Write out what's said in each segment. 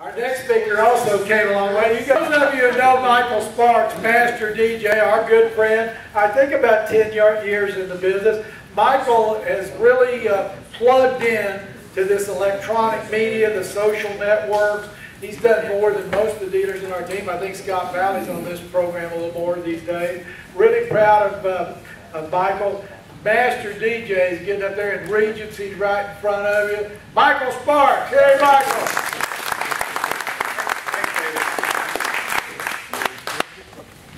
Our next speaker also came a long way. Those of you who know Michael Sparks, Master DJ, our good friend, I think about 10 years in the business. Michael has really plugged in to this electronic media, the social networks. He's done more than most of the dealers in our team. I think Scott Valley's on this program a little more these days. Really proud of Michael. Master DJ is getting up there in Regents. He's right in front of you. Michael Sparks. Hey, Michael.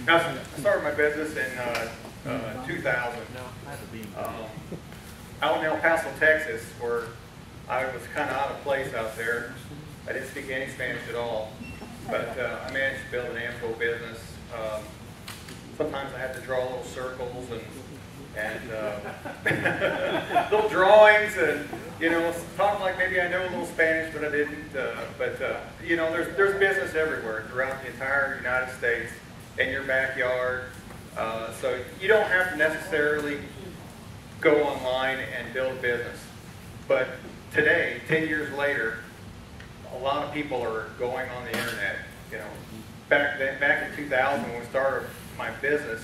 I started my business in 2000 out in El Paso, Texas, where I was kind of out of place out there. I didn't speak any Spanish at all, but I managed to build an AMSOIL business. Sometimes I had to draw little circles and little drawings, and talk like maybe I know a little Spanish, but I didn't. There's business everywhere throughout the entire United States, in your backyard. So you don't have to necessarily go online and build a business. But today, 10 years later, a lot of people are going on the internet. Back in 2000 when we started my business,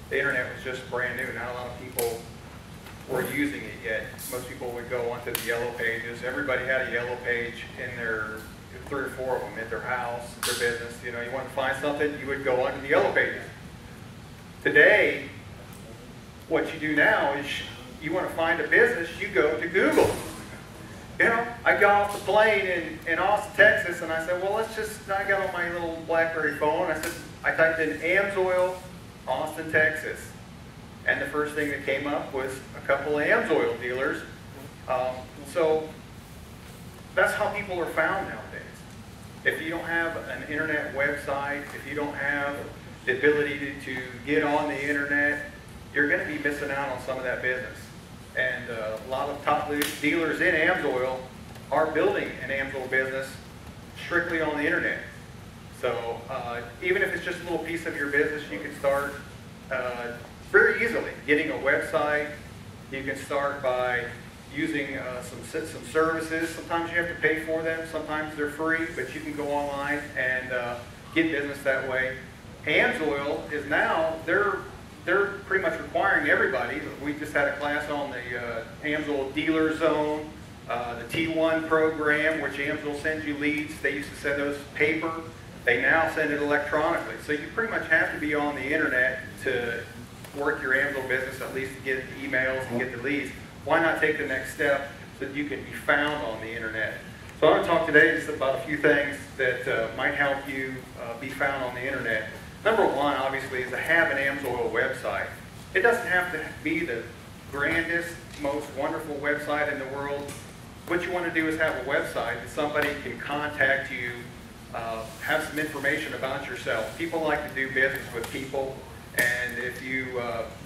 the internet was just brand new. Not a lot of people were using it yet. Most people would go onto the yellow pages. Everybody had a yellow page in their 3 or 4 of them at their house, their business. You want to find something, you would go onto the yellow pages. Today, what you do now is you want to find a business, you go to Google. I got off the plane in Austin, Texas, and I said, well, I got on my little BlackBerry phone, I typed in AMSOIL, Austin, Texas. And the first thing that came up was a couple of AMSOIL dealers. So that's how people are found nowadays. If you don't have an internet website, if you don't have the ability to get on the internet, you're going to be missing out on some of that business. And a lot of top dealers in AMSOIL are building an AMSOIL business strictly on the internet. So even if it's just a little piece of your business, you can start very easily getting a website. You can start by using some services. Sometimes you have to pay for them. Sometimes they're free, but you can go online and get business that way. AMSOIL is now, they're pretty much requiring everybody. We just had a class on the AMSOIL Dealer Zone, the T1 program, which AMSOIL sends you leads. They used to send those paper. They now send it electronically. So you pretty much have to be on the internet to work your AMSOIL business, at least to get the emails and get the leads. Why not take the next step so that you can be found on the internet? So I'm going to talk today just about a few things that might help you be found on the internet. Number one, obviously, is to have an AMSOIL website. It doesn't have to be the grandest, most wonderful website in the world. What you want to do is have a website that somebody can contact you, have some information about yourself. People like to do business with people, and if you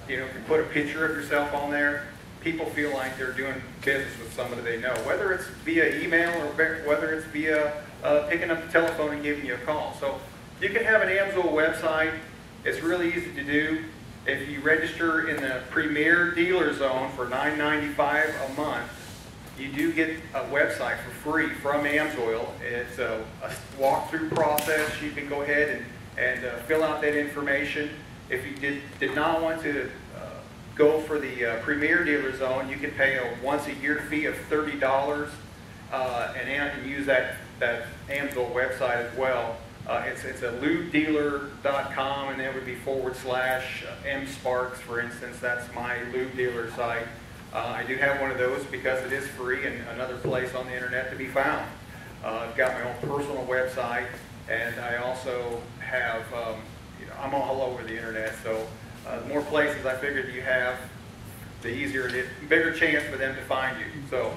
can put a picture of yourself on there, people feel like they're doing business with somebody they know, whether it's via email or whether it's via picking up the telephone and giving you a call. So you can have an AMSOIL website. It's really easy to do. If you register in the Premier Dealer Zone for $9.95 a month, you do get a website for free from AMSOIL. It's a walkthrough process. You can go ahead and fill out that information. If you did not want to go for the Premier Dealer Zone, you can pay a once-a-year fee of $30, and can use that AMSOIL website as well. It's a lubedealer.com, and that would be /MSparks, for instance. That's my lube dealer site. I do have one of those because it is free and another place on the internet to be found. I've got my own personal website, and I also have, I'm all over the internet, so the more places I figured you have, the easier it is, bigger chance for them to find you. So,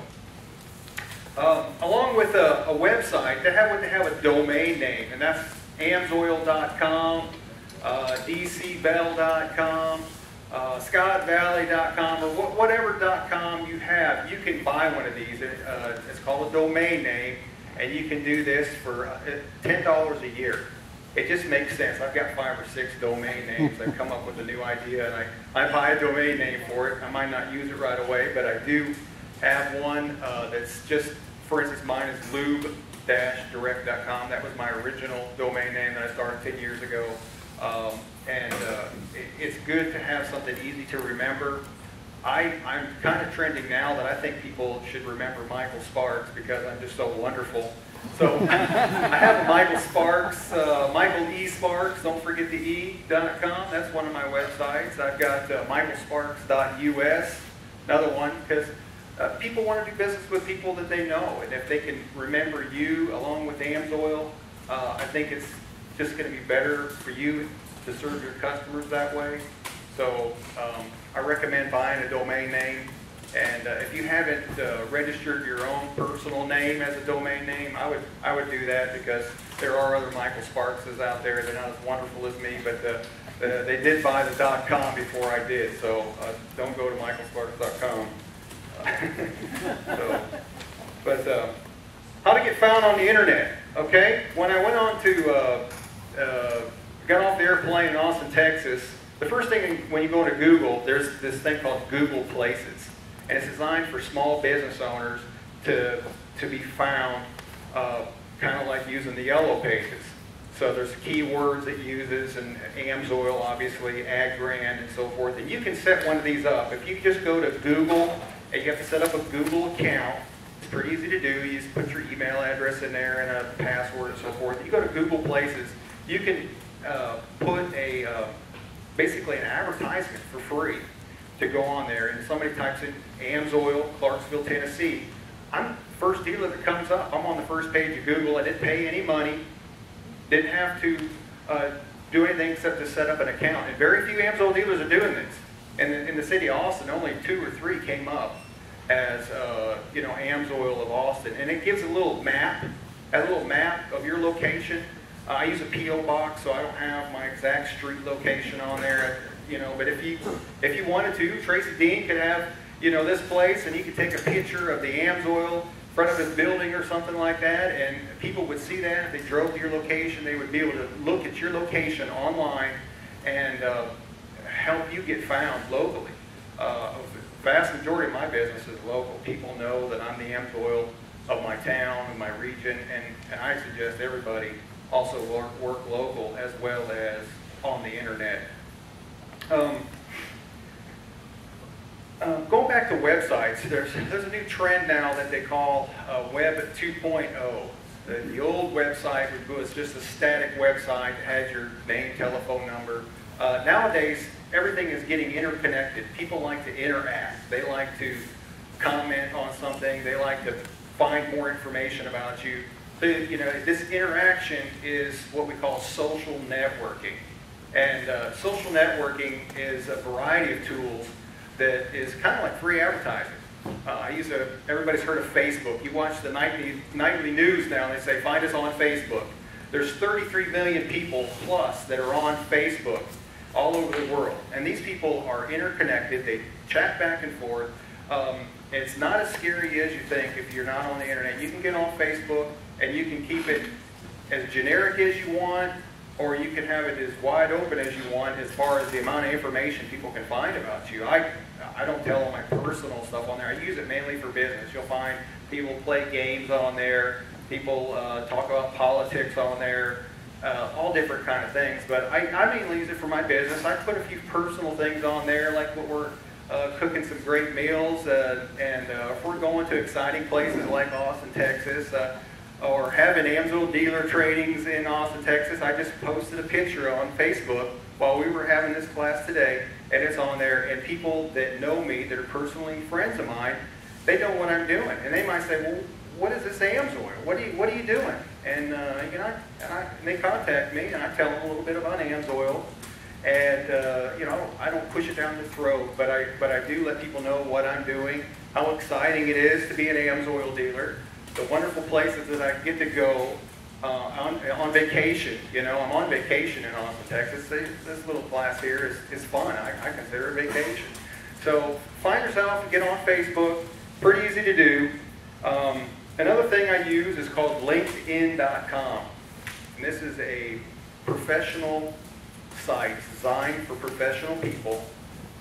along with a website, they have a domain name, and that's AMSOIL.com, DCBell.com, ScottValley.com, or whatever .com you have. You can buy one of these. It's called a domain name, and you can do this for $10 a year. It just makes sense. I've got 5 or 6 domain names. I've come up with a new idea, and I buy a domain name for it. I might not use it right away, but I do have one that's just, for instance, mine is direct.com. That was my original domain name that I started 10 years ago. It's good to have something easy to remember. I'm kind of trending now that I think people should remember Michael Sparks because I'm just so wonderful. So I have a Michael Sparks, Michael E. Sparks, don't forget the E.com. That's one of my websites. I've got michaelsparks.us, another one, because people want to do business with people that they know. And if they can remember you along with AMSOIL, I think it's just going to be better for you to serve your customers that way. So I recommend buying a domain name. And if you haven't registered your own personal name as a domain name, I would do that because there are other Michael Sparkses out there. They're not as wonderful as me, but they did buy the .com before I did. So don't go to michaelsparks.com. How to get found on the internet? Okay, when I went on to got off the airplane in Austin, Texas. The first thing when you go to Google, there's this thing called Google Places. And it's designed for small business owners to be found kind of like using the yellow pages. So there's keywords it uses, and AMSOIL, obviously, AgGrand, and so forth. And you can set one of these up. If you just go to Google, and you have to set up a Google account, it's pretty easy to do. You just put your email address in there and a password and so forth. You go to Google Places, you can put basically an advertisement for free to go on there, and somebody types in AMSOIL, Clarksville, Tennessee. I'm the first dealer that comes up. I'm on the first page of Google. I didn't pay any money, didn't have to do anything except to set up an account. And very few AMSOIL dealers are doing this. And in the city of Austin, only 2 or 3 came up as AMSOIL of Austin. And it gives a little map of your location. I use a P.O. box, so I don't have my exact street location on there. But if you wanted to, Tracy Dean could have, this place, and you could take a picture of the AMSOIL in front of his building or something like that, and people would see that. If they drove to your location, they would be able to look at your location online and help you get found locally. The vast majority of my business is local. People know that I'm the AMSOIL of my town, of my region, and I suggest everybody also work local as well as on the internet. Going back to websites, there's a new trend now that they call Web 2.0. The old website was just a static website that had your name, telephone number. Nowadays, everything is getting interconnected. People like to interact. They like to comment on something. They like to find more information about you. So, this interaction is what we call social networking. And social networking is a variety of tools that is kind of like free advertising. Everybody's heard of Facebook. You watch the nightly news now, and they say, find us on Facebook. There's 33 million people plus that are on Facebook all over the world. And these people are interconnected. They chat back and forth. It's not as scary as you think if you're not on the internet. You can get on Facebook, and you can keep it as generic as you want, or you can have it as wide open as you want as far as the amount of information people can find about you. I don't tell all my personal stuff on there. I use it mainly for business. You'll find people play games on there, people talk about politics on there, all different kind of things. But I mainly use it for my business. I put a few personal things on there, like what we're cooking some great meals, and if we're going to exciting places like Austin, Texas, or having AMSOIL dealer trainings in Austin, Texas. I just posted a picture on Facebook while we were having this class today, and it's on there. And people that know me, that are personally friends of mine, they know what I'm doing, and they might say, "Well, what is this AMSOIL? What are you doing?" And they contact me, and I tell them a little bit about AMSOIL. And I don't push it down their throat, but I do let people know what I'm doing, how exciting it is to be an AMSOIL dealer. The wonderful places that I get to go on vacation. I'm on vacation in Austin, Texas. This little class here is fun. I consider it vacation. So find yourself and get on Facebook. Pretty easy to do. Another thing I use is called LinkedIn.com. And this is a professional site designed for professional people.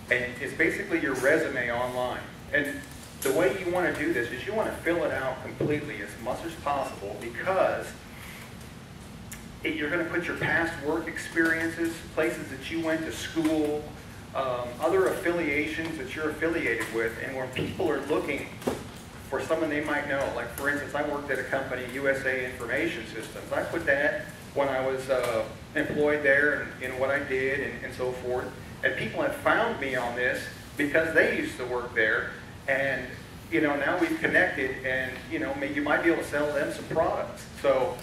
And it's basically your resume online. And the way you want to do this is you want to fill it out completely as much as possible, because you're going to put your past work experiences, places that you went to school, other affiliations that you're affiliated with, and when people are looking for someone they might know, like for instance, I worked at a company, USA Information Systems. I put that when I was employed there and what I did and so forth. And people have found me on this because they used to work there. And, you know, now we've connected and, you know, you might be able to sell them some products. So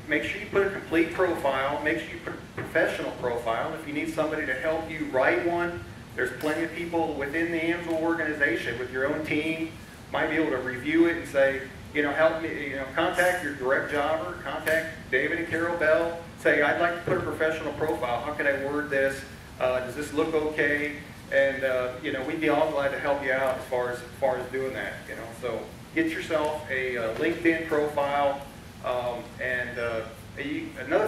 make sure you put a complete profile. Make sure you put a professional profile. If you need somebody to help you write one, there's plenty of people within the AMSOIL organization with your own team might be able to review it and say, you know, help me, you know, contact your direct jobber, contact David and Carol Bell, say, I'd like to put a professional profile. How can I word this? Does this look okay? And, you know, we'd be all glad to help you out as far as doing that, you know. So get yourself a LinkedIn profile. Another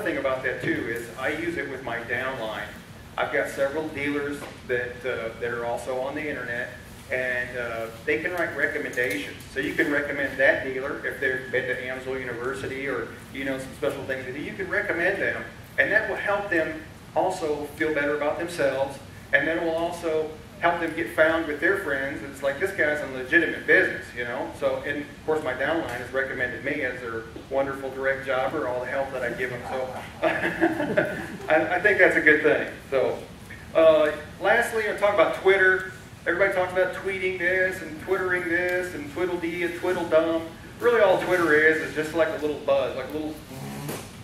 thing about that, too, is I use it with my downline. I've got several dealers that are also on the internet, and they can write recommendations. So you can recommend that dealer if they've been to AMSOIL University or, you know, some special things. You can recommend them, and that will help them also feel better about themselves, and then it will also help them get found with their friends. It's like, this guy's a legitimate business, you know. So, and of course, my downline has recommended me as their wonderful direct jobber, all the help that I give them. So I think that's a good thing. So lastly, I'll talk about Twitter. Everybody talks about tweeting this and twittering this and twiddle-dee and twiddle-dum. Really all Twitter is just like a little buzz, like a little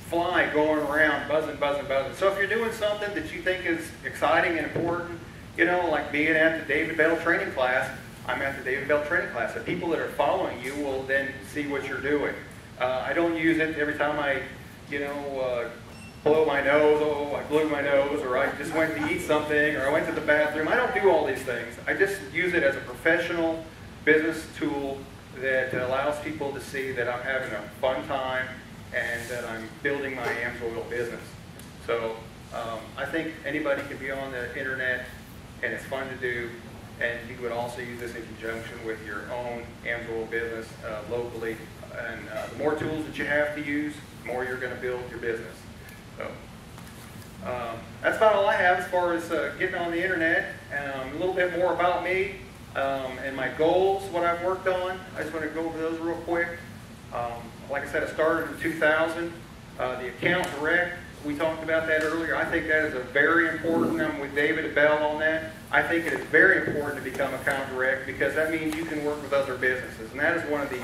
fly going around, buzzing, buzzing, buzzing. So if you're doing something that you think is exciting and important, you know, like being at the David Bell training class, I'm at the David Bell training class. The people that are following you will then see what you're doing. I don't use it every time I, you know, blow my nose, oh, I blew my nose, or I just went to eat something, or I went to the bathroom. I don't do all these things. I just use it as a professional business tool that allows people to see that I'm having a fun time and that I'm building my AMSOIL business. So I think anybody can be on the internet, and it's fun to do, and you would also use this in conjunction with your own AMSOIL business locally. And the more tools that you have to use, the more you're going to build your business. So that's about all I have as far as getting on the internet. A little bit more about me and my goals, what I've worked on. I just want to go over those real quick. Like I said, I started in 2000. The account direct, we talked about that earlier. I think that is a very important. I'm with David Bell on that. I think it is very important to become account direct, because that means you can work with other businesses. And that is one of the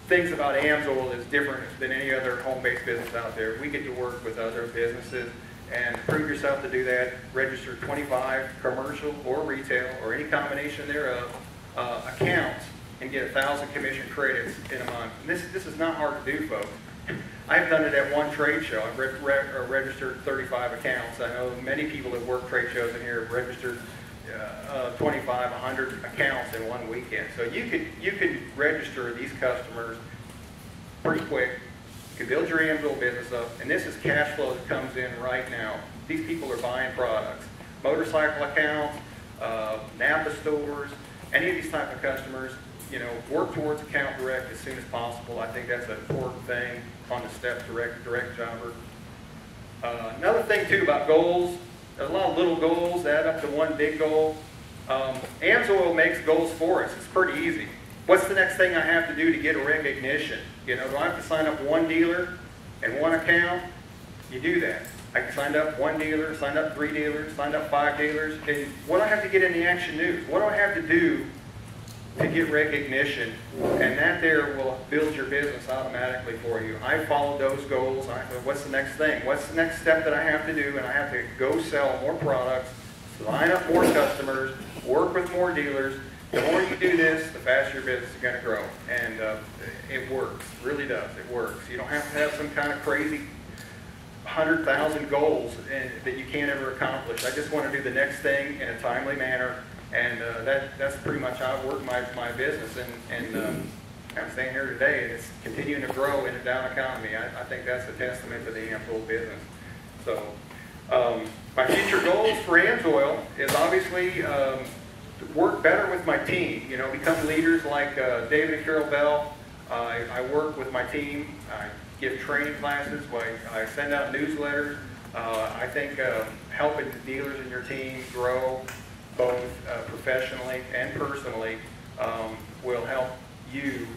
things about AMSOIL is different than any other home-based business out there. We get to work with other businesses, and prove yourself to do that. Register 25 commercial or retail or any combination thereof accounts and get 1,000 commission credits in a month. And this is not hard to do, folks. I've done it at one trade show. I've registered 35 accounts. I know many people that work trade shows in here have registered 25, 100 accounts in one weekend. So you could register these customers pretty quick. You can build your AMSOIL business up, and this is cash flow that comes in right now. These people are buying products. Motorcycle accounts, Napa stores, any of these type of customers, you know, work towards account direct as soon as possible. I think that's an important thing on the step direct jobber. Another thing too about goals, there's a lot of little goals that add up to one big goal. AMSOIL makes goals for us. It's pretty easy. What's the next thing I have to do to get a recognition? You know, do I have to sign up one dealer and one account? You do that. I can sign up one dealer, sign up 3 dealers, sign up 5 dealers. And what do I have to get in the Action News? What do I have to do to get recognition? And that there will build your business automatically for you. I followed those goals. I thought, what's the next thing? What's the next step that I have to do? And I have to go sell more products, line up more customers, work with more dealers. The more you do this, the faster your business is going to grow. And it works. It really does. It works. You don't have to have some kind of crazy 100,000 goals that you can't ever accomplish. I just want to do the next thing in a timely manner. And that's pretty much how I work my business. And I'm standing here today, and it's continuing to grow in a down economy. I think that's a testament to the AMSOIL business. So my future goals for AMSOIL is obviously work better with my team, you know, become leaders like David and Carol Bell. I work with my team. I give training classes. I send out newsletters. I think helping the dealers in your team grow both professionally and personally will help you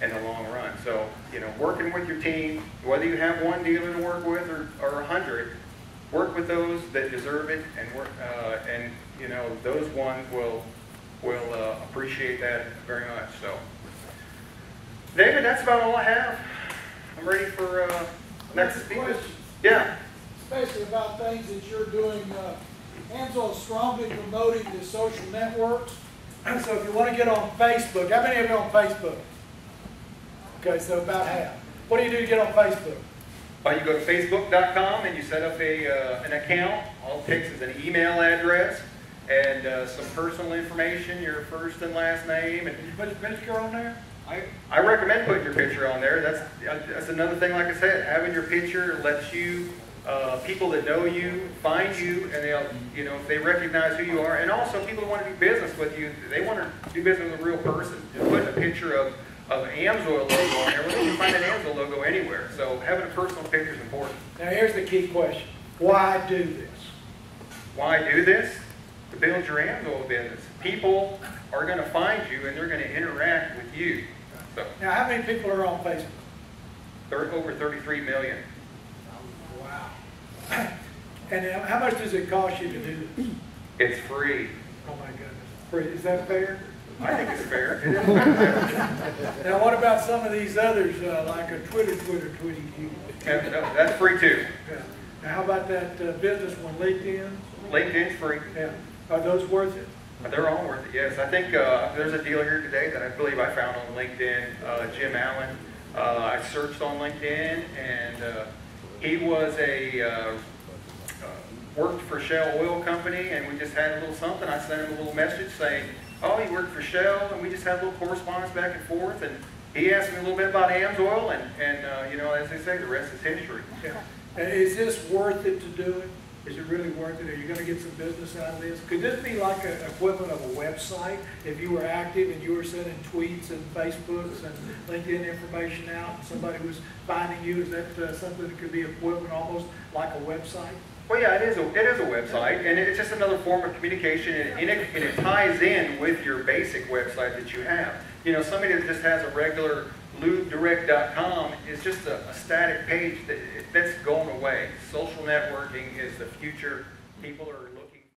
in the long run. So, you know, working with your team, whether you have one dealer to work with or 100, work with those that deserve it, and you know, those ones will appreciate that very much. So, David, that's about all I have. I'm ready for next speaker. Yeah. Especially about things that you're doing. AMSOIL is strongly promoting the social networks. So if you want to get on Facebook, how many of you are on Facebook? Okay, so about half. What do you do to get on Facebook? You go to facebook.com and you set up an account. All it takes is an email address and some personal information, your first and last name. And you put your picture on there? I recommend putting your picture on there. That's another thing, like I said, having your picture lets you, people that know you, find you, and they'll, you know, if they recognize who you are, and also people who want to do business with you, they want to do business with a real person. Just putting a picture of AMSOIL logo on there, well, you can find an AMSOIL logo anywhere. So having a personal picture is important. Now here's the key question. Why do this? Why do this? To build your AMSOIL business. People are going to find you and they're going to interact with you. So, now how many people are on Facebook? Over 33 million. Wow. And how much does it cost you to do this? It's free. Oh my goodness. Free. Is that fair? I think it's fair. Now what about some of these others, like a tweeting you? No, that's free too. Yeah. Now how about that business one, LinkedIn? LinkedIn's free. Yeah. Are those worth it? They're all worth it, yes. I think there's a dealer here today that I believe I found on LinkedIn, Jim Allen. I searched on LinkedIn, and he was worked for Shell Oil Company, and we just had a little something. I sent him a little message saying, oh, he worked for Shell, and we just had a little correspondence back and forth, and he asked me a little bit about AMSOIL, and you know, as they say, the rest is history. Yeah. And is this worth it to do it? Is it really worth it? Are you going to get some business out of this? Could this be like an equivalent of a website if you were active and you were sending tweets and Facebooks and LinkedIn information out and somebody was finding you? Is that something that could be equivalent almost like a website? Well, yeah, it is a website, and it's just another form of communication, and it ties in with your basic website that you have. You know, somebody that just has a regular lubedirect.com is just a static page that's going away. Social networking is the future. People are looking